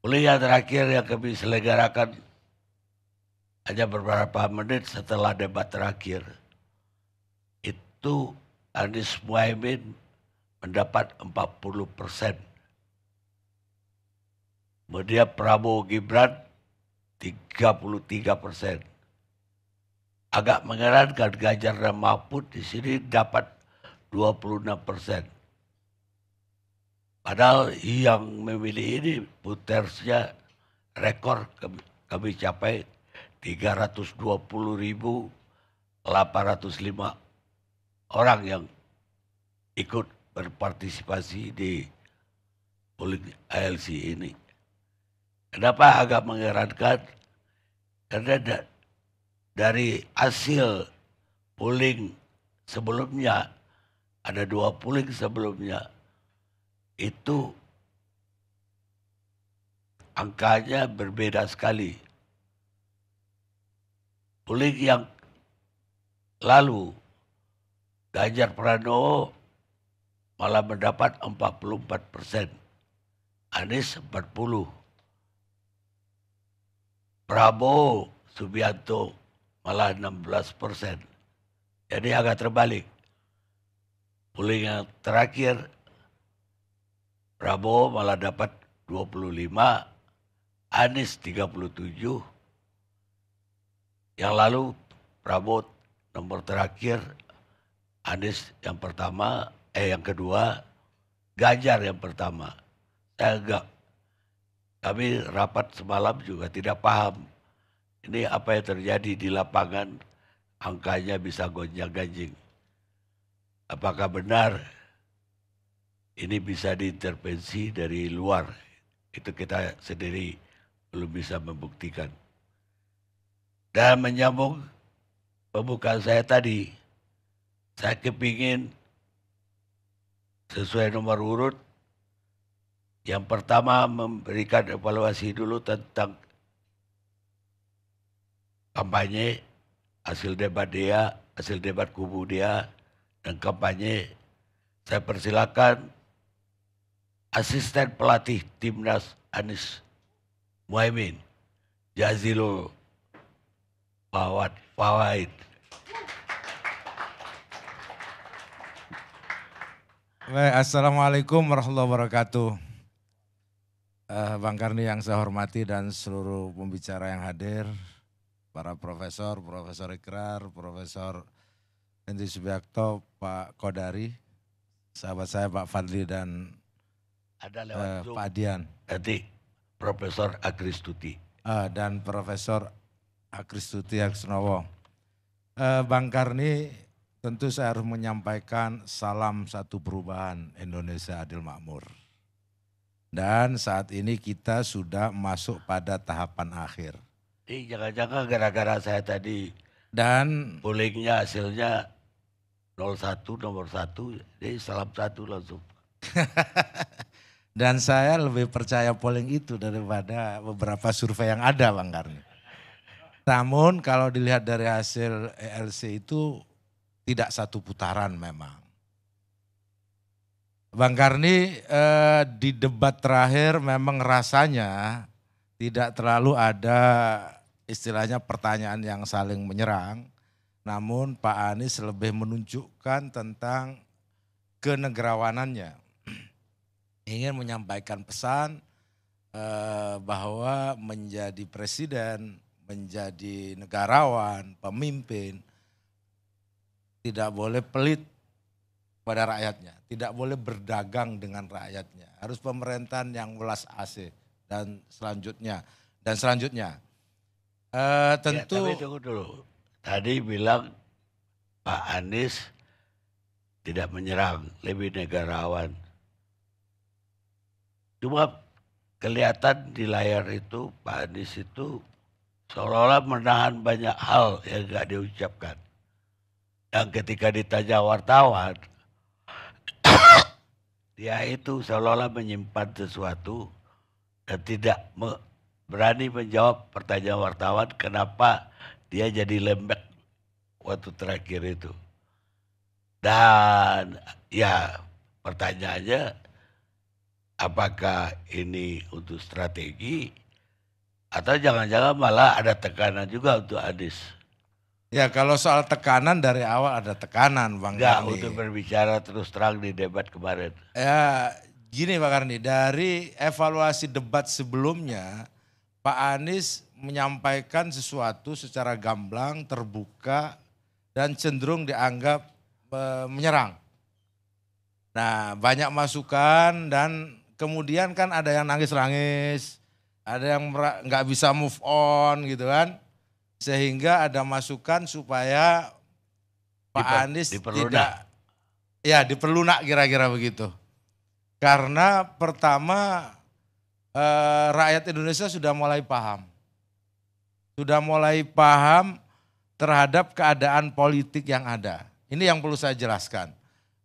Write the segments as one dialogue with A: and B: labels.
A: Kuliah terakhir yang kami selenggarakan hanya beberapa menit setelah debat terakhir. Itu Anies Muhaimin mendapat 40%. Kemudian Prabowo Gibran 33%. Agak mengherankan Ganjar dan Mahfud di sini dapat 26%. Padahal yang memilih ini putersnya rekor kami capai 320.805 orang yang ikut berpartisipasi di polling ALC ini. Kenapa agak mengherankan? Karena dari hasil polling sebelumnya, ada 2 polling sebelumnya, itu angkanya berbeda sekali. Polling yang lalu, Ganjar Pranowo malah mendapat 44%, Anies 40%, Prabowo Subianto malah 16%. Jadi agak terbalik. Polling yang terakhir, Prabowo malah dapat 25, Anies 37. Yang lalu Prabowo nomor terakhir, Anies yang pertama, yang kedua, Ganjar yang pertama. Kami rapat semalam juga tidak paham ini apa yang terjadi di lapangan, angkanya bisa gonjang-ganjing. Apakah benar ini bisa diintervensi dari luar? Itu kita sendiri belum bisa membuktikan. Dan menyambung pembukaan saya tadi, saya kepingin sesuai nomor urut. Yang pertama memberikan evaluasi dulu tentang kampanye, hasil debat dia, hasil debat kubu dia, dan kampanye. Saya persilakan asisten pelatih timnas Anies Muhaimin, Jazilul Fawait.
B: Baik, Assalamualaikum warahmatullahi wabarakatuh. Bang Karni yang saya hormati dan seluruh pembicara yang hadir, para profesor, Profesor Ikrar, Profesor Henry Subiakto, Pak Kodari, sahabat saya Pak Fadli dan
A: ada lewat Zoom,
B: Pak Adian.
A: Nanti Profesor Agristuti.
B: Dan Profesor Agristuti Aksnowo. Bang Karni, tentu saya harus menyampaikan salam satu perubahan Indonesia adil makmur. Dan saat ini kita sudah masuk pada tahapan akhir.
A: Jangan-jangan gara-gara saya tadi
B: dan
A: pollingnya hasilnya 01 nomor 1, jadi salam satu langsung.
B: Dan saya lebih percaya polling itu daripada beberapa survei yang ada Bang Karni. Namun kalau dilihat dari hasil ELC itu tidak satu putaran memang. Bang Karni di debat terakhir memang rasanya tidak terlalu ada istilahnya pertanyaan yang saling menyerang. Namun Pak Anies lebih menunjukkan tentang kenegarawanannya. Ingin menyampaikan pesan bahwa menjadi presiden, menjadi negarawan, pemimpin, tidak boleh pelit pada rakyatnya, tidak boleh berdagang dengan rakyatnya. Harus pemerintahan yang welas asih dan selanjutnya. Tentu.
A: Ya, tapi tunggu dulu. Tadi bilang Pak Anies tidak menyerang, lebih negarawan. Cuma kelihatan di layar itu Pak Anies itu seolah-olah menahan banyak hal yang gak diucapkan. Dan ketika ditanya wartawan, dia itu seolah-olah menyimpan sesuatu dan tidak berani menjawab pertanyaan wartawan kenapa dia jadi lembek waktu terakhir itu. Dan ya pertanyaannya apakah ini untuk strategi atau jangan-jangan malah ada tekanan juga untuk Anies?
B: Ya kalau soal tekanan dari awal ada tekanan Bang
A: Enggak,
B: Karni.
A: untuk berbicara terus terang di debat kemarin.
B: Ya gini Bang Karni, dari evaluasi debat sebelumnya Pak Anies menyampaikan sesuatu secara gamblang, terbuka, dan cenderung dianggap menyerang. Nah banyak masukan dan kemudian kan ada yang nangis-nangis, ada yang nggak bisa move on gitu kan. Sehingga ada masukan supaya Pak Anies tidak, ya diperlunak kira-kira begitu. Karena pertama rakyat Indonesia sudah mulai paham. Sudah mulai paham terhadap keadaan politik yang ada. Ini yang perlu saya jelaskan,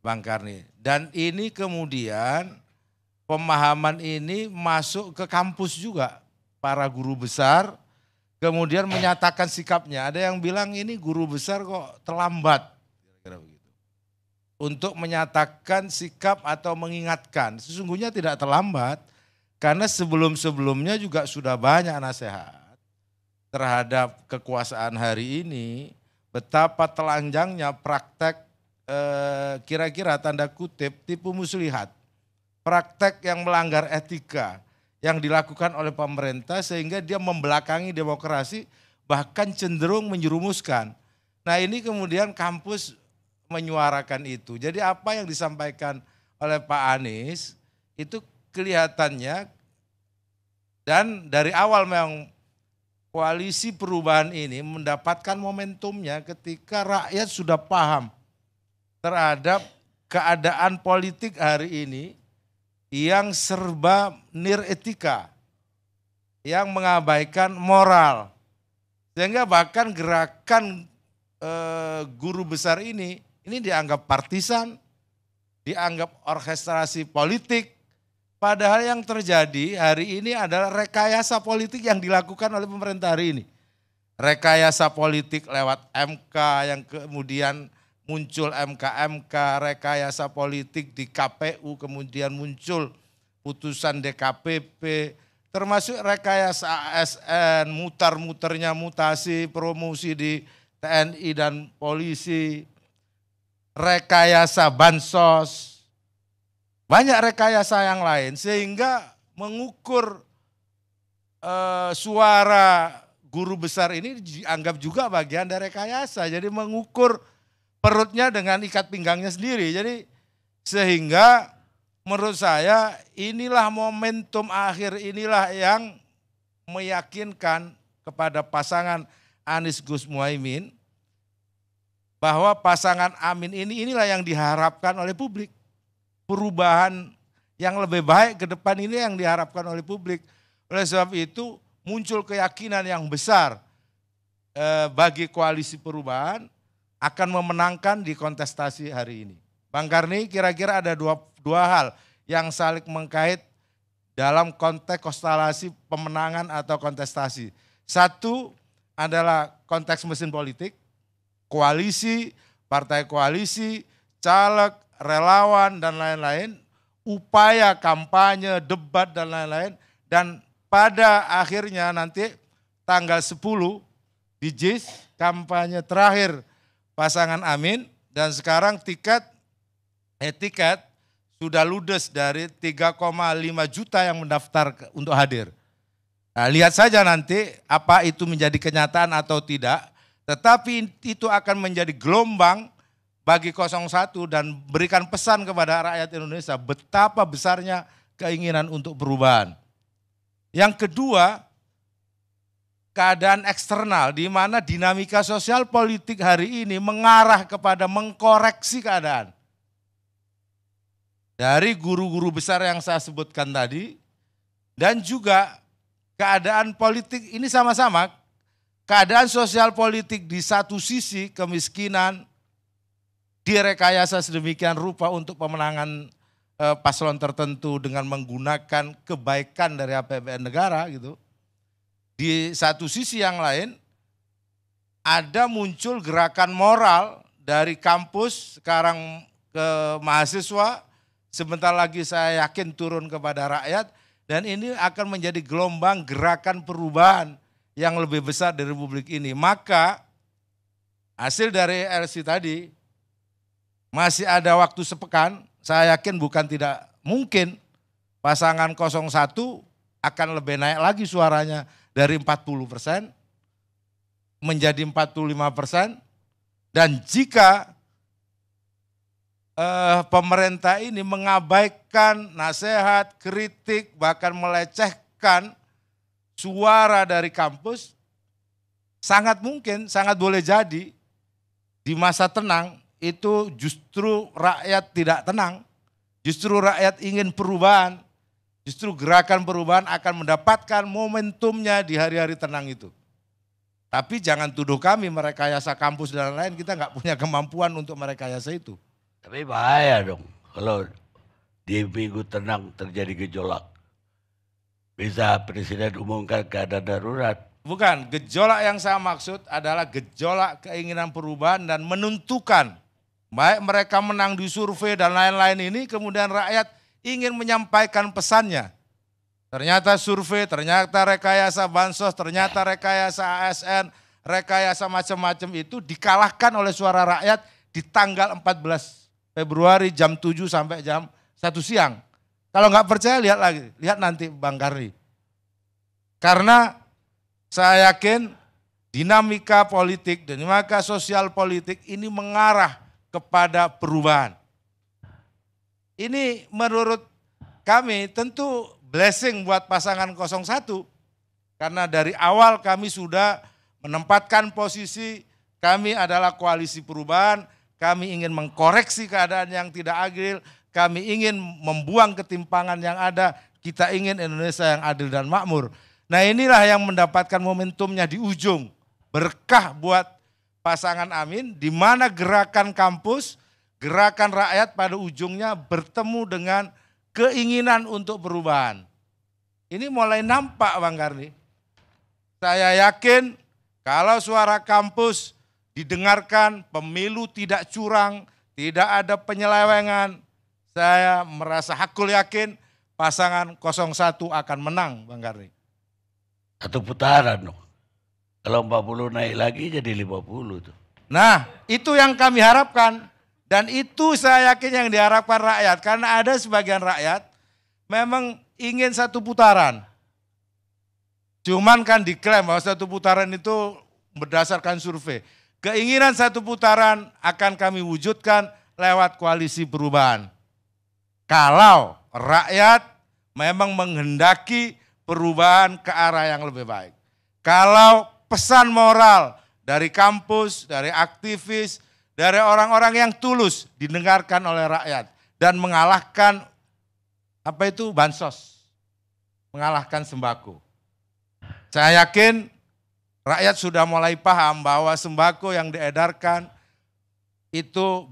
B: Bang Karni. Dan ini kemudian pemahaman ini masuk ke kampus juga. Para guru besar kemudian menyatakan sikapnya. Ada yang bilang ini guru besar kok terlambat. Kira-kira begitu. Untuk menyatakan sikap atau mengingatkan. Sesungguhnya tidak terlambat. Karena sebelum-sebelumnya juga sudah banyak nasihat terhadap kekuasaan hari ini, betapa telanjangnya praktek kira-kira tanda kutip tipu muslihat, praktek yang melanggar etika yang dilakukan oleh pemerintah sehingga dia membelakangi demokrasi bahkan cenderung menjerumuskan. Nah ini kemudian kampus menyuarakan itu. Jadi apa yang disampaikan oleh Pak Anies itu kelihatannya dan dari awal memang koalisi perubahan ini mendapatkan momentumnya ketika rakyat sudah paham terhadap keadaan politik hari ini yang serba niretika, yang mengabaikan moral. Sehingga bahkan gerakan guru besar ini dianggap partisan, dianggap orkestrasi politik. Padahal yang terjadi hari ini adalah rekayasa politik yang dilakukan oleh pemerintah hari ini. Rekayasa politik lewat MK yang kemudian muncul MK, rekayasa politik di KPU, kemudian muncul putusan DKPP, termasuk rekayasa ASN, mutar-muternya mutasi promosi di TNI dan polisi, rekayasa bansos, banyak rekayasa yang lain sehingga mengukur suara guru besar ini dianggap juga bagian dari rekayasa. Jadi mengukur perutnya dengan ikat pinggangnya sendiri. Jadi sehingga menurut saya inilah momentum akhir inilah yang meyakinkan kepada pasangan Anies Gus Muhaimin bahwa pasangan Amin inilah yang diharapkan oleh publik. Perubahan yang lebih baik ke depan ini yang diharapkan oleh publik. Oleh sebab itu muncul keyakinan yang besar bagi koalisi perubahan akan memenangkan di kontestasi hari ini. Bang Karni, kira-kira ada dua hal yang saling mengkait dalam konteks konstelasi pemenangan atau kontestasi. Satu adalah konteks mesin politik, koalisi, partai koalisi, caleg, relawan dan lain-lain, upaya kampanye, debat dan lain-lain, dan pada akhirnya nanti tanggal 10 di JIS kampanye terakhir pasangan Amin, dan sekarang tiket sudah ludes dari 3,5 juta yang mendaftar untuk hadir. Nah, lihat saja nanti apa itu menjadi kenyataan atau tidak, tetapi itu akan menjadi gelombang bagi 01 dan berikan pesan kepada rakyat Indonesia betapa besarnya keinginan untuk perubahan. Yang kedua, keadaan eksternal di mana dinamika sosial politik hari ini mengarah kepada mengkoreksi keadaan. Dari guru-guru besar yang saya sebutkan tadi dan juga keadaan politik ini sama-sama, keadaan sosial politik di satu sisi kemiskinan, direkayasa sedemikian rupa untuk pemenangan paslon tertentu dengan menggunakan kebaikan dari APBN negara gitu. Di satu sisi yang lain ada muncul gerakan moral dari kampus sekarang ke mahasiswa sebentar lagi saya yakin turun kepada rakyat, dan ini akan menjadi gelombang gerakan perubahan yang lebih besar di Republik ini. Maka hasil dari LC tadi masih ada waktu sepekan, saya yakin bukan tidak mungkin pasangan 01 akan lebih naik lagi suaranya dari 40% menjadi 45%, dan jika pemerintah ini mengabaikan nasihat, kritik, bahkan melecehkan suara dari kampus, sangat mungkin, sangat boleh jadi di masa tenang itu justru rakyat tidak tenang, justru rakyat ingin perubahan, justru gerakan perubahan akan mendapatkan momentumnya di hari-hari tenang itu. Tapi jangan tuduh kami merekayasa kampus dan lain-lain, kita nggak punya kemampuan untuk merekayasa itu.
A: Tapi bahaya dong kalau di minggu tenang terjadi gejolak. Bisa presiden umumkan keadaan darurat.
B: Bukan, gejolak yang saya maksud adalah gejolak keinginan perubahan dan menentukan. Baik mereka menang di survei dan lain-lain ini, kemudian rakyat ingin menyampaikan pesannya. Ternyata survei, ternyata rekayasa bansos, ternyata rekayasa ASN, rekayasa macam-macam itu dikalahkan oleh suara rakyat di tanggal 14 Februari jam 7 sampai jam 1 siang. Kalau nggak percaya lihat lagi, lihat nanti Bang Karni. Karena saya yakin dinamika politik, dinamika sosial politik ini mengarah kepada perubahan. Ini menurut kami tentu blessing buat pasangan 01. Karena dari awal kami sudah menempatkan posisi kami adalah koalisi perubahan. Kami ingin mengkoreksi keadaan yang tidak adil, kami ingin membuang ketimpangan yang ada, kita ingin Indonesia yang adil dan makmur. Nah inilah yang mendapatkan momentumnya di ujung, berkah buat pasangan Amin, di mana gerakan kampus, gerakan rakyat pada ujungnya bertemu dengan keinginan untuk perubahan. Ini mulai nampak Bang Karni. Saya yakin kalau suara kampus didengarkan, pemilu tidak curang, tidak ada penyelewengan, saya merasa hakul yakin pasangan 01 akan menang Bang Karni.
A: Satu putaran dong. Kalau 40 naik lagi jadi 50 tuh.
B: Nah itu yang kami harapkan, dan itu saya yakin yang diharapkan rakyat, karena ada sebagian rakyat memang ingin satu putaran. Cuman kan diklaim bahwa satu putaran itu berdasarkan survei. Keinginan satu putaran akan kami wujudkan lewat koalisi perubahan. Kalau rakyat memang menghendaki perubahan ke arah yang lebih baik. Kalau pesan moral dari kampus, dari aktivis, dari orang-orang yang tulus didengarkan oleh rakyat dan mengalahkan bansos, mengalahkan sembako. Saya yakin rakyat sudah mulai paham bahwa sembako yang diedarkan itu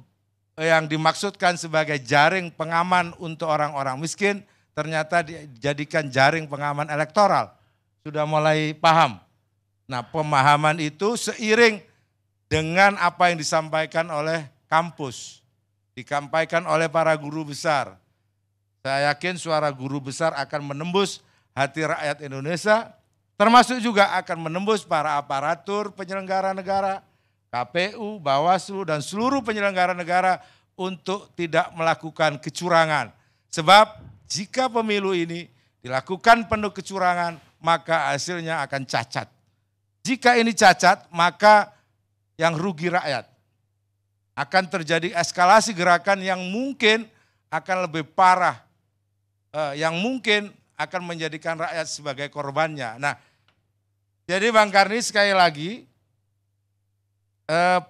B: yang dimaksudkan sebagai jaring pengaman untuk orang-orang miskin, ternyata dijadikan jaring pengaman elektoral. Sudah mulai paham. Nah pemahaman itu seiring dengan apa yang disampaikan oleh kampus, disampaikan oleh para guru besar. Saya yakin suara guru besar akan menembus hati rakyat Indonesia, termasuk juga akan menembus para aparatur penyelenggara negara, KPU, Bawaslu, dan seluruh penyelenggara negara untuk tidak melakukan kecurangan. Sebab jika pemilu ini dilakukan penuh kecurangan, maka hasilnya akan cacat. Jika ini cacat, maka yang rugi rakyat. Akan terjadi eskalasi gerakan yang mungkin akan lebih parah, yang mungkin akan menjadikan rakyat sebagai korbannya. Nah, jadi Bang Karni sekali lagi,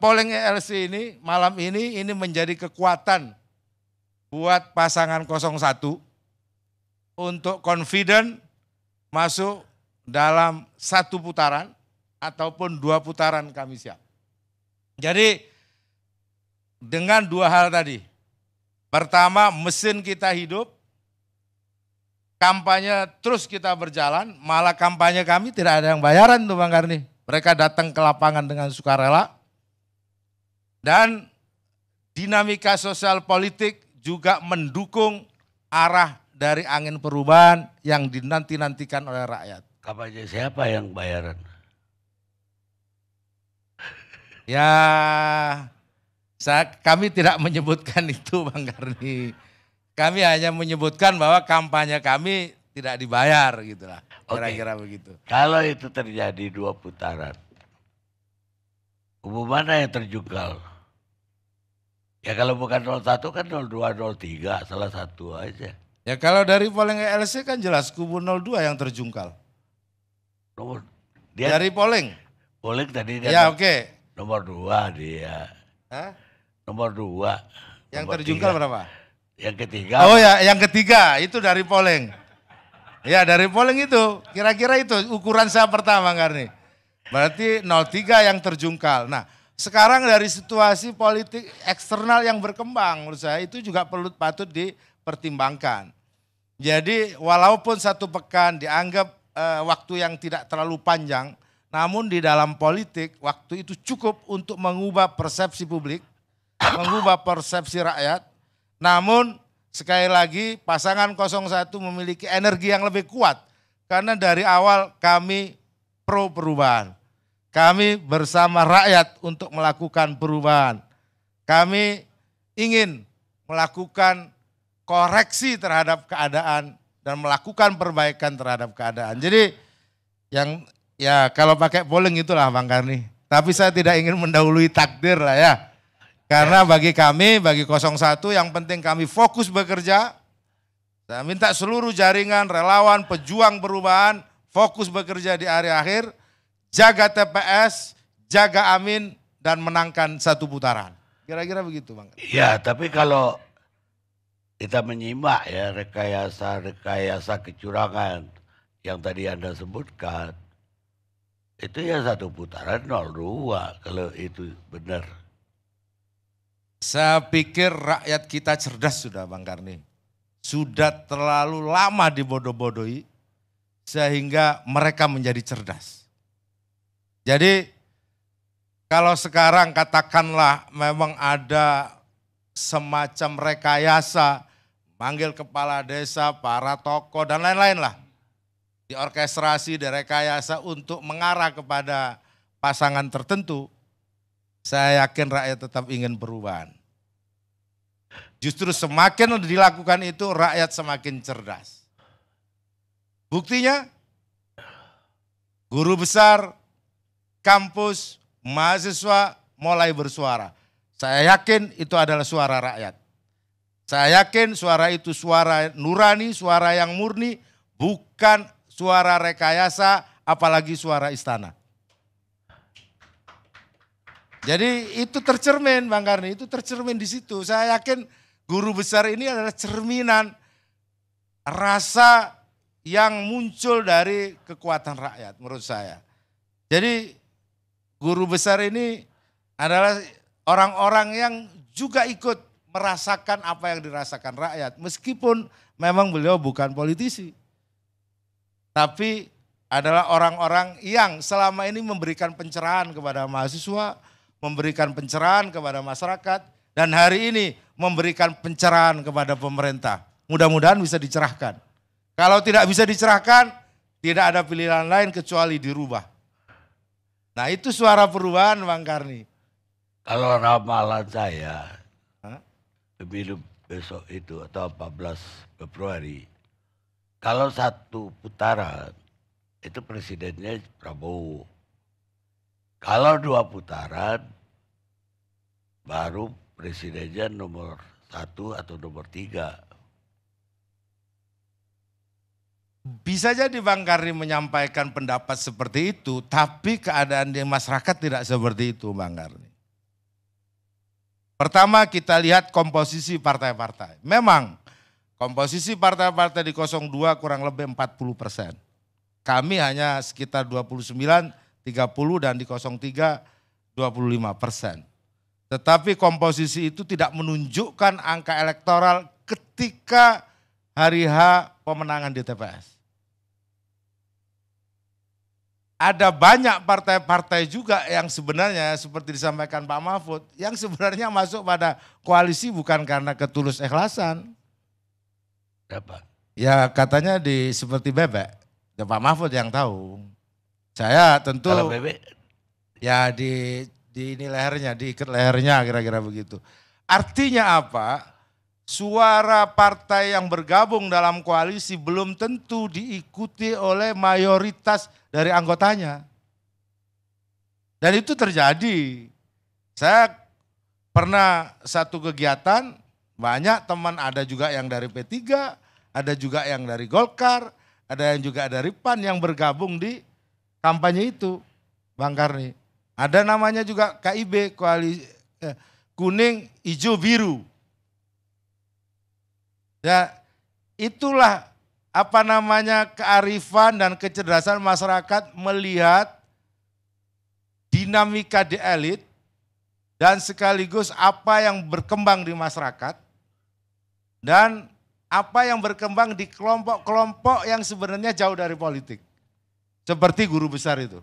B: polling ELC ini malam ini menjadi kekuatan buat pasangan 01 untuk confident masuk dalam satu putaran ataupun 2 putaran kami siap. Jadi dengan 2 hal tadi, pertama mesin kita hidup, kampanye terus kita berjalan, malah kampanye kami tidak ada yang bayaran tuh Bang Karni. Mereka datang ke lapangan dengan sukarela. Dan dinamika sosial politik juga mendukung arah dari angin perubahan yang dinanti-nantikan oleh rakyat.
A: Kampanye siapa yang bayaran?
B: Ya, kami tidak menyebutkan itu Bang Karni. Kami hanya menyebutkan bahwa kampanye kami tidak dibayar gitulah. Kira-kira begitu.
A: Kalau itu terjadi 2 putaran, kubu mana yang terjungkal? Ya kalau bukan 01 kan 02, 03, salah satu aja.
B: Ya kalau dari polling ELC kan jelas kubu 02 yang terjungkal. Dari polling?
A: Polling tadi dia.
B: Ya oke.
A: Nomor 2 dia.
B: Hah?
A: Nomor 2.
B: Yang terjungkal 3. Berapa?
A: Yang ketiga.
B: Oh ya, yang ketiga itu dari polling. Ya dari polling itu, kira-kira itu ukuran saya pertama Karni. Berarti 03 yang terjungkal. Nah sekarang dari situasi politik eksternal yang berkembang menurut saya itu juga patut dipertimbangkan. Jadi walaupun 1 pekan dianggap waktu yang tidak terlalu panjang, namun di dalam politik waktu itu cukup untuk mengubah persepsi publik, mengubah persepsi rakyat. Namun sekali lagi pasangan 01 memiliki energi yang lebih kuat karena dari awal kami pro perubahan. Kami bersama rakyat untuk melakukan perubahan. Kami ingin melakukan koreksi terhadap keadaan dan melakukan perbaikan terhadap keadaan. Jadi yang ya kalau pakai polling itulah Bang Karni. Tapi saya tidak ingin mendahului takdir lah ya. Karena bagi kami, bagi 01 yang penting kami fokus bekerja. Saya minta seluruh jaringan, relawan, pejuang perubahan fokus bekerja di hari akhir. Jaga TPS, jaga Amin dan menangkan 1 putaran. Kira-kira begitu Bang.
A: Ya tapi kalau kita menyimak ya rekayasa kecurangan yang tadi Anda sebutkan. Itu ya 1 putaran 02 kalau itu benar.
B: Saya pikir rakyat kita cerdas sudah Bang Karni. Sudah terlalu lama dibodoh-bodohi sehingga mereka menjadi cerdas. Jadi kalau sekarang katakanlah memang ada semacam rekayasa, manggil kepala desa, para tokoh dan lain-lain lah. Diorkestrasi, direkayasa untuk mengarah kepada pasangan tertentu. Saya yakin rakyat tetap ingin perubahan. Justru semakin dilakukan itu rakyat semakin cerdas. Buktinya guru besar, kampus, mahasiswa mulai bersuara. Saya yakin itu adalah suara rakyat. Saya yakin suara itu suara nurani, suara yang murni, bukan suara rekayasa, apalagi suara istana. Jadi itu tercermin Bang Karni, itu tercermin di situ. Saya yakin guru besar ini adalah cerminan rasa yang muncul dari kekuatan rakyat menurut saya. Jadi guru besar ini adalah orang-orang yang juga ikut merasakan apa yang dirasakan rakyat. Meskipun memang beliau bukan politisi. Tapi adalah orang-orang yang selama ini memberikan pencerahan kepada mahasiswa, memberikan pencerahan kepada masyarakat, dan hari ini memberikan pencerahan kepada pemerintah. Mudah-mudahan bisa dicerahkan. Kalau tidak bisa dicerahkan, tidak ada pilihan lain kecuali dirubah. Nah itu suara perubahan Bang Karni.
A: Kalau ramalan saya, pemilu besok itu atau 14 Februari, kalau 1 putaran itu presidennya Prabowo. Kalau 2 putaran baru presidennya nomor 1 atau nomor 3.
B: Bisa jadi Bang Karni menyampaikan pendapat seperti itu, tapi keadaan di masyarakat tidak seperti itu Bang Karni. Pertama kita lihat komposisi partai-partai. Memang komposisi partai-partai di 02 kurang lebih 40%. Kami hanya sekitar 29, 30 dan di 03 25%. Tetapi komposisi itu tidak menunjukkan angka elektoral ketika hari H pemenangan di TPS. ada banyak partai-partai juga yang sebenarnya seperti disampaikan Pak Mahfud, yang sebenarnya masuk pada koalisi bukan karena ketulus ikhlasan.
A: Apa?
B: Ya katanya seperti bebek, ya Pak Mahfud yang tahu. Saya tentu
A: Kalau bebek,
B: ya di ini lehernya, diikat lehernya kira-kira begitu. Artinya apa? Suara partai yang bergabung dalam koalisi belum tentu diikuti oleh mayoritas dari anggotanya. Dan itu terjadi. Saya pernah satu kegiatan, banyak teman, ada juga yang dari P3, ada juga yang dari Golkar, ada yang juga dari PAN yang bergabung di kampanye itu, Bang Karni. Ada namanya juga KIB, koalisi kuning, hijau, biru. Ya, itulah apa namanya kearifan dan kecerdasan masyarakat melihat dinamika di elit dan sekaligus apa yang berkembang di masyarakat dan apa yang berkembang di kelompok-kelompok yang sebenarnya jauh dari politik. Seperti guru besar itu.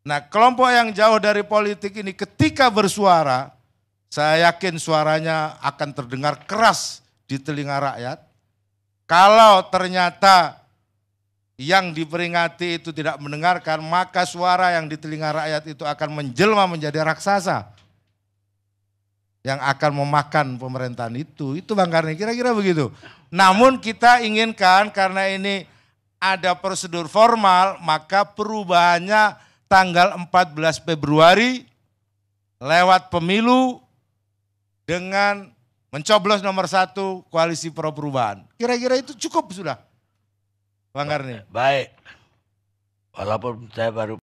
B: Nah, kelompok yang jauh dari politik ini ketika bersuara, saya yakin suaranya akan terdengar keras di telinga rakyat. Kalau ternyata yang diperingati itu tidak mendengarkan, maka suara yang di telinga rakyat itu akan menjelma menjadi raksasa yang akan memakan pemerintahan itu. Itu Bang Karni, kira-kira begitu. Namun kita inginkan karena ini ada prosedur formal, maka perubahannya tanggal 14 Februari lewat pemilu dengan mencoblos nomor 1 koalisi pro perubahan. Kira-kira itu cukup sudah, Bang Karni.
A: baik. Walaupun saya baru